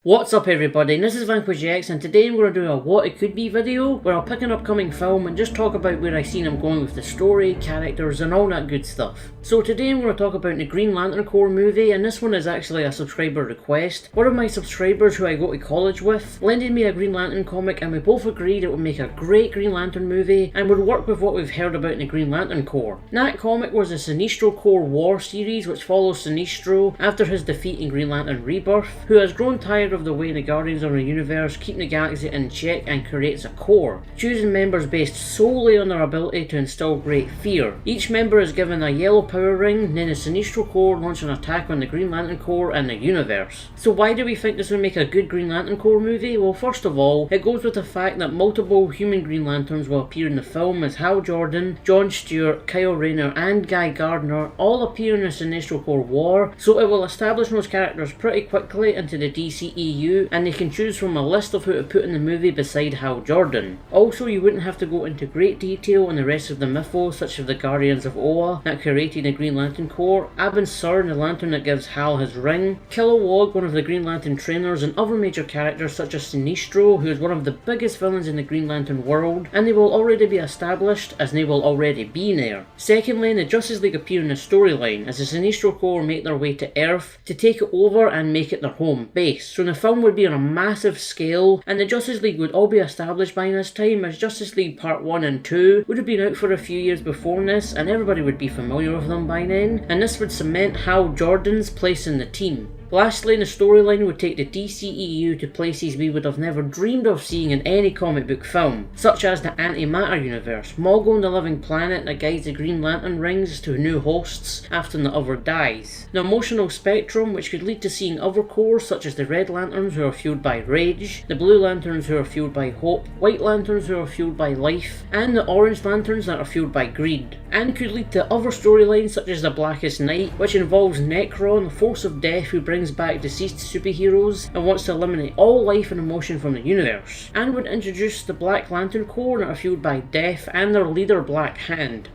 What's up everybody, this is Vanquish X and today I'm going to do a what it could be video where I'll pick an upcoming film and just talk about where I seen I'm going with the story, characters and all that good stuff. So today I'm going to talk about the Green Lantern Corps movie, and this one is actually a subscriber request. One of my subscribers who I go to college with lended me a Green Lantern comic and we both agreed it would make a great Green Lantern movie and would work with what we've heard about in the Green Lantern Corps. That comic was the Sinestro Corps War series, which follows Sinestro after his defeat in Green Lantern Rebirth, who has grown tired of the way the Guardians of the Universe keep the galaxy in check and creates a Corps, choosing members based solely on their ability to instill great fear. Each member is given a yellow power ring, then the Sinestro Corps launch an attack on the Green Lantern Corps and the universe. So why do we think this would make a good Green Lantern Corps movie? Well, first of all, it goes with the fact that multiple human Green Lanterns will appear in the film, as Hal Jordan, John Stewart, Kyle Rayner and Guy Gardner all appear in the Sinestro Corps War, so it will establish those characters pretty quickly into the dceu, and they can choose from a list of who to put in the movie beside Hal Jordan. Also, you wouldn't have to go into great detail on the rest of the mythos, such as the Guardians of Oa that created the Green Lantern Corps, Abin Sur, the lantern that gives Hal his ring, Kilowog, one of the Green Lantern trainers, and other major characters such as Sinestro, who is one of the biggest villains in the Green Lantern world, and they will already be established as they will already be there. Secondly, the Justice League appear in the storyline as the Sinestro Corps make their way to Earth to take it over and make it their home base. So the film would be on a massive scale, and the Justice League would all be established by this time, as Justice League Part 1 and 2 would have been out for a few years before this, and everybody would be familiar with them by then, and this would cement Hal Jordan's place in the team. Lastly, the storyline would take the dceu to places we would have never dreamed of seeing in any comic book film, such as the Antimatter universe, Mogul, the living planet that guides the Green Lantern rings to new hosts after the other dies, the emotional spectrum, which could lead to seeing other corps such as the Red Lanterns who are fueled by rage, the Blue Lanterns who are fueled by hope, White Lanterns who are fueled by life, and the Orange Lanterns that are fueled by greed, and could lead to other storylines such as the Blackest Night, which involves Necron, the force of death who brings back deceased superheroes and wants to eliminate all life and emotion from the universe, and would introduce the Black Lantern Corps that are fueled by death and their leader Black Hand.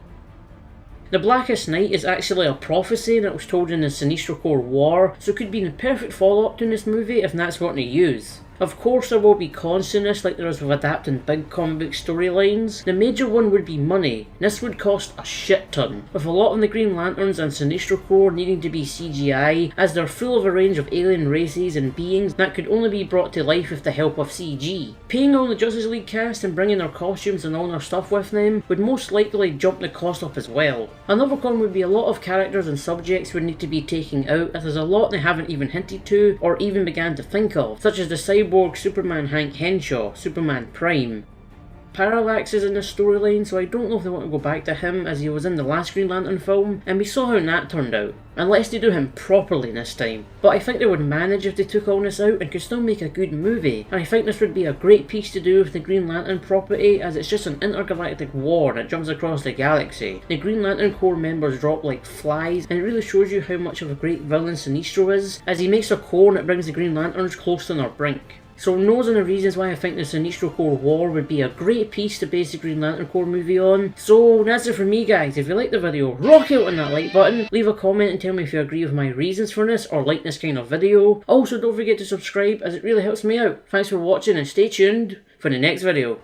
The Blackest Night is actually a prophecy that was told in the Sinestro Corps War, so it could be the perfect follow-up to this movie if that's what they use. Of course there will be cons to this, like there is with adapting big comic book storylines. The major one would be money. This would cost a shit ton, with a lot of the Green Lanterns and Sinestro Corps needing to be CGI, as they're full of a range of alien races and beings that could only be brought to life with the help of CG. Paying all the Justice League cast and bringing their costumes and all their stuff with them would most likely jump the cost up as well. Another con would be a lot of characters and subjects would need to be taken out, as there's a lot they haven't even hinted to or even began to think of, such as the Cyborg Superman Hank Henshaw, Superman Prime. Paralax is in the storyline, so I don't know if they want to go back to him, as he was in the last Green Lantern film, and we saw how that turned out, unless they do him properly this time. But I think they would manage if they took all this out and could still make a good movie, and I think this would be a great piece to do with the Green Lantern property, as it's just an intergalactic war that jumps across the galaxy. The Green Lantern Corps members drop like flies, and it really shows you how much of a great villain Sinestro is, as he makes a core that brings the Green Lanterns close to their brink. So those are the reasons why I think the Sinestro Corps War would be a great piece to base the Green Lantern Corps movie on. So that's it from me guys. If you liked the video, rock out on that like button, leave a comment and tell me if you agree with my reasons for this or like this kind of video. Also don't forget to subscribe, as it really helps me out. Thanks for watching and stay tuned for the next video.